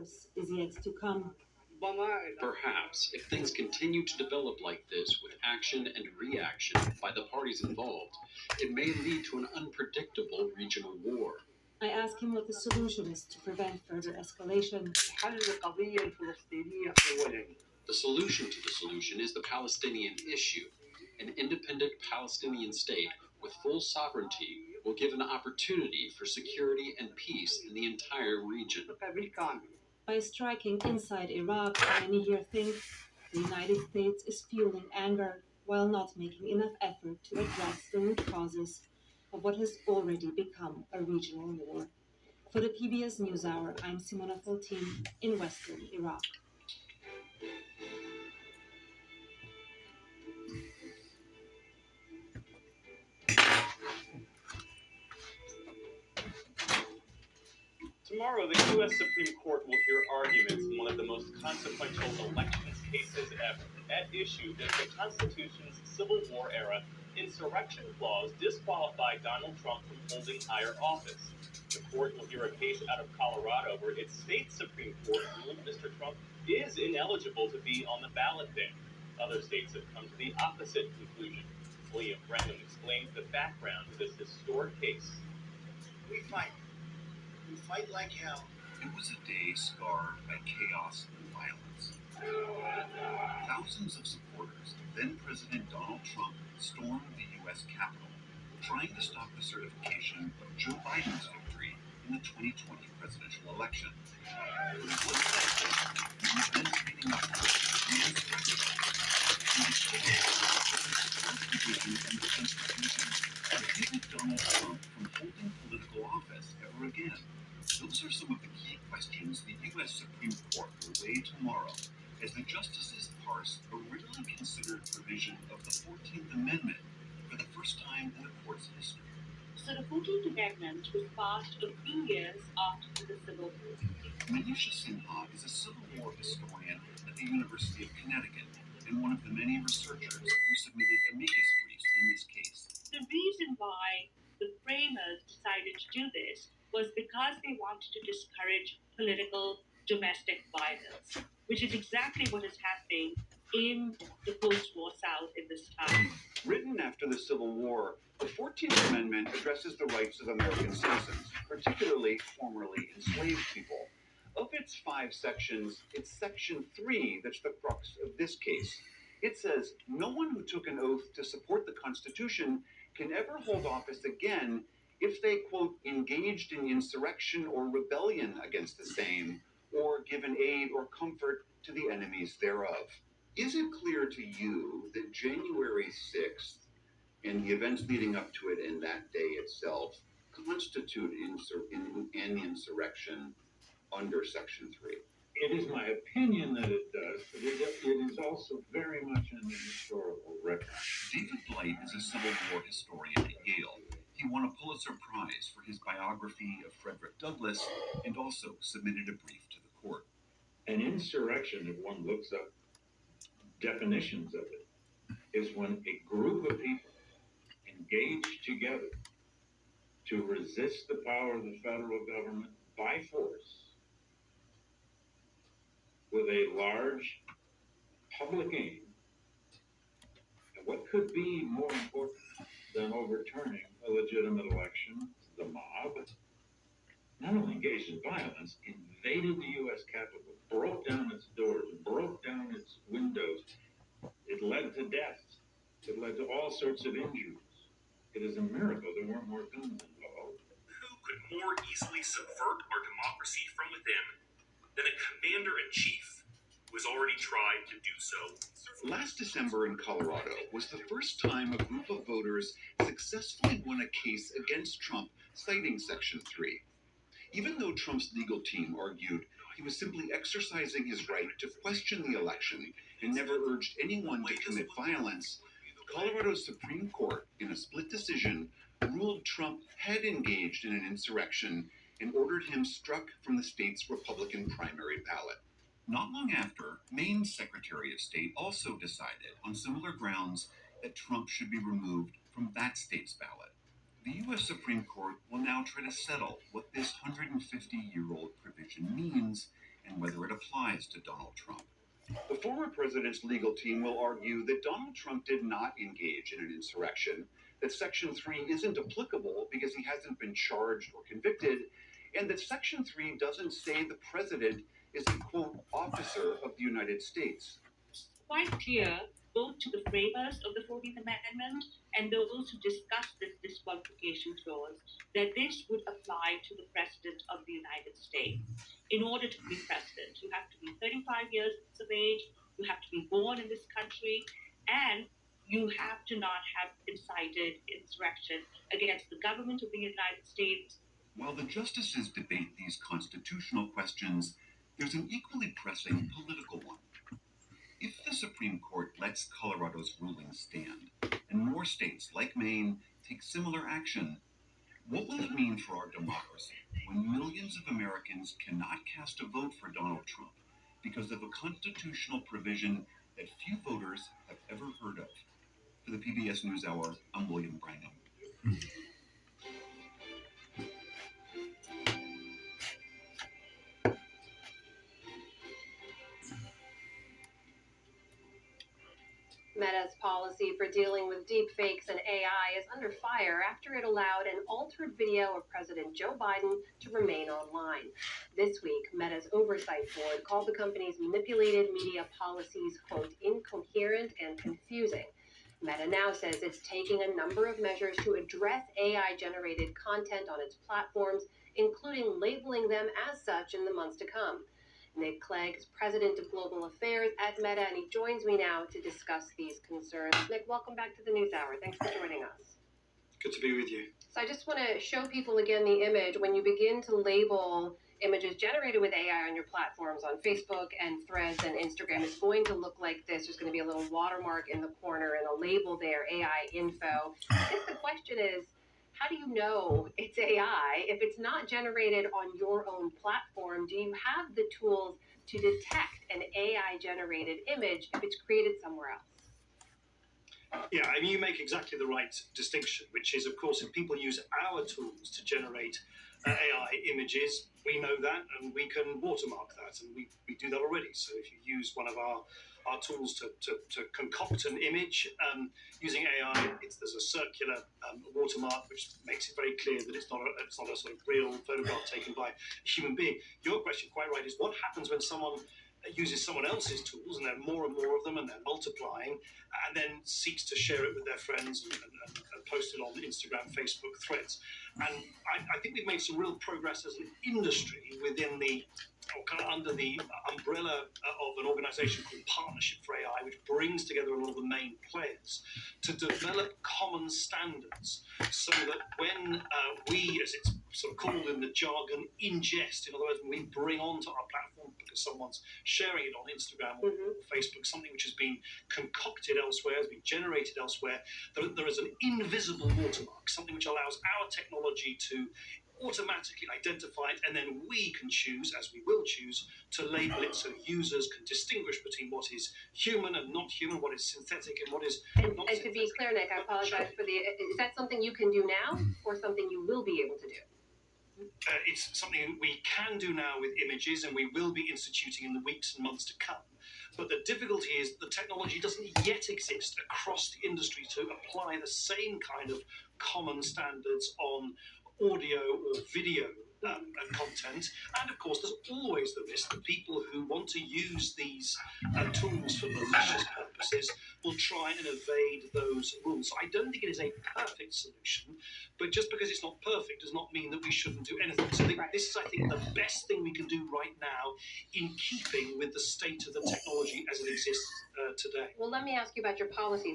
worse is yet to come. Perhaps, if things continue to develop like this with action and reaction by the parties involved, it may lead to an unpredictable regional war. I ask him what the solution is to prevent further escalation. The solution to the solution is the Palestinian issue. An independent Palestinian state with full sovereignty will give an opportunity for security and peace in the entire region. By striking inside Iraq, many here think the United States is fueling anger while not making enough effort to address the root causes of what has already become a regional war. For the PBS NewsHour, I'm Simona Foltin in Western Iraq. Tomorrow, the U.S. Supreme Court will hear arguments in one of the most consequential elections cases ever. At issue is the Constitution's Civil War era insurrection clause disqualified Donald Trump from holding higher office. The court will hear a case out of Colorado where its state Supreme Court ruled Mr. Trump is ineligible to be on the ballot there. Other states have come to the opposite conclusion. William Brennan explains the background to this historic case. We fight like hell. It was a day scarred by chaos and violence. Thousands of supporters of then-President Donald Trump stormed the U.S. Capitol, trying to stop the certification of Joe Biden's victory in the 2020 presidential election. But it was that day, the events leading up to it, the insurrection, and the chaos of the Constitution and the Constitution prohibited Donald Trump from holding political office ever again. Those are some of the key questions the U.S. Supreme Court will weigh tomorrow as the justices parse a rarely considered provision of the 14th Amendment for the first time in the court's history. So the 14th Amendment was passed a few years after the Civil War. Manisha Sinha is a Civil War historian at the University of Connecticut and one of the many researchers who submitted amicus briefs in this case. The reason why the framers decided to do this was because they wanted to discourage political domestic violence, which is exactly what is happening in the post-war South in this time. Written after the Civil War, the 14th Amendment addresses the rights of American citizens, particularly formerly enslaved people. Of its 5 sections, it's Section 3 that's the crux of this case. It says, no one who took an oath to support the Constitution can ever hold office again if they, quote, engaged in insurrection or rebellion against the same, or given aid or comfort to the enemies thereof. Is it clear to you that January 6th and the events leading up to it and that day itself constitute an insurrection under Section 3? It is my opinion that it does, but it is also very much in the historical record. David Blight is a Civil War historian at Yale. He won a Pulitzer Prize for his biography of Frederick Douglass and also submitted a brief to the court. An insurrection, if one looks up definitions of it, is when a group of people engage together to resist the power of the federal government by force with a large public aim. And what could be more important than overturning a legitimate election? The mob not only engaged in violence, invaded the U.S. Capitol, broke down its doors, broke down its windows. It led to deaths. It led to all sorts of injuries. It is a miracle there weren't more guns involved. Who could more easily subvert our democracy from within than a commander-in-chief who has already tried to do so? Last December in Colorado was the first time a group of voters successfully won a case against Trump, citing Section 3. Even though Trump's legal team argued he was simply exercising his right to question the election and never urged anyone to commit violence, Colorado's Supreme Court, in a split decision, ruled Trump had engaged in an insurrection and ordered him struck from the state's Republican primary ballot. Not long after, Maine's Secretary of State also decided on similar grounds that Trump should be removed from that state's ballot. The U.S. Supreme Court will now try to settle what this 150-year-old provision means and whether it applies to Donald Trump. The former president's legal team will argue that Donald Trump did not engage in an insurrection, that Section 3 isn't applicable because he hasn't been charged or convicted, and that Section 3 doesn't say the president is a, quote, officer of the United States. Quite clear, both to the framers of the 14th Amendment and those who discussed this disqualification clause, that this would apply to the President of the United States. In order to be president, you have to be 35 years of age, you have to be born in this country, and you have to not have incited insurrection against the government of the United States. While the justices debate these constitutional questions, there's an equally pressing political one. If the Supreme Court lets Colorado's ruling stand, and more states like Maine take similar action, what will it mean for our democracy when millions of Americans cannot cast a vote for Donald Trump because of a constitutional provision that few voters have ever heard of? For the PBS NewsHour, I'm William Brangham. Meta's policy for dealing with deepfakes and AI is under fire after it allowed an altered video of President Joe Biden to remain online. This week, Meta's oversight board called the company's manipulated media policies, quote, incoherent and confusing. Meta now says it's taking a number of measures to address AI-generated content on its platforms, including labeling them as such in the months to come. Nick Clegg is president of global affairs at Meta, and he joins me now to discuss these concerns. Nick, welcome back to the NewsHour. Thanks for joining us. Good to be with you. So I just want to show people again the image. When you begin to label images generated with AI on your platforms, on Facebook and Threads and Instagram, it's going to look like this. There's going to be a little watermark in the corner and a label there, AI info. I guess the question is, how do you know it's AI if it's not generated on your own platform? Do you have the tools to detect an AI-generated image if it's created somewhere else? Yeah, I mean, you make exactly the right distinction, which is, of course, if people use our tools to generate AI images, we know that and we can watermark that, and we do that already. So if you use one of our tools to concoct an image using AI, there's a circular watermark which makes it very clear that it's not a sort of real photograph taken by a human being. Your question, quite right, is what happens when someone uses someone else's tools, and there are more and more of them, and they're multiplying, and then seeks to share it with their friends and post it on Instagram, Facebook, Threads. And I think we've made some real progress as an industry within kind of under the umbrella of an organization called Partnership for AI, which brings together a lot of the main players to develop common standards so that when we, as it's sort of called in the jargon, ingest, in other words, when we bring onto our platform because someone's sharing it on Instagram or Facebook, something which has been concocted elsewhere, has been generated elsewhere, there is an invisible watermark, something which allows our technology to automatically identify it, and then we can choose, as we will choose, to label it so users can distinguish between what is human and not human, what is synthetic and what is not synthetic. And to be clear, Nick, I apologize for is that something you can do now or something you will be able to do? It's something we can do now with images, and we will be instituting in the weeks and months to come. But the difficulty is the technology doesn't yet exist across the industry to apply the same kind of common standards on audio or video content. And of course, there's always the risk that people who want to use these tools for malicious purposes will try and evade those rules. So I don't think it is a perfect solution, but just because it's not perfect does not mean that we shouldn't do anything. So this is, I think, the best thing we can do right now in keeping with the state of the technology as it exists today. Well, let me ask you about your policies.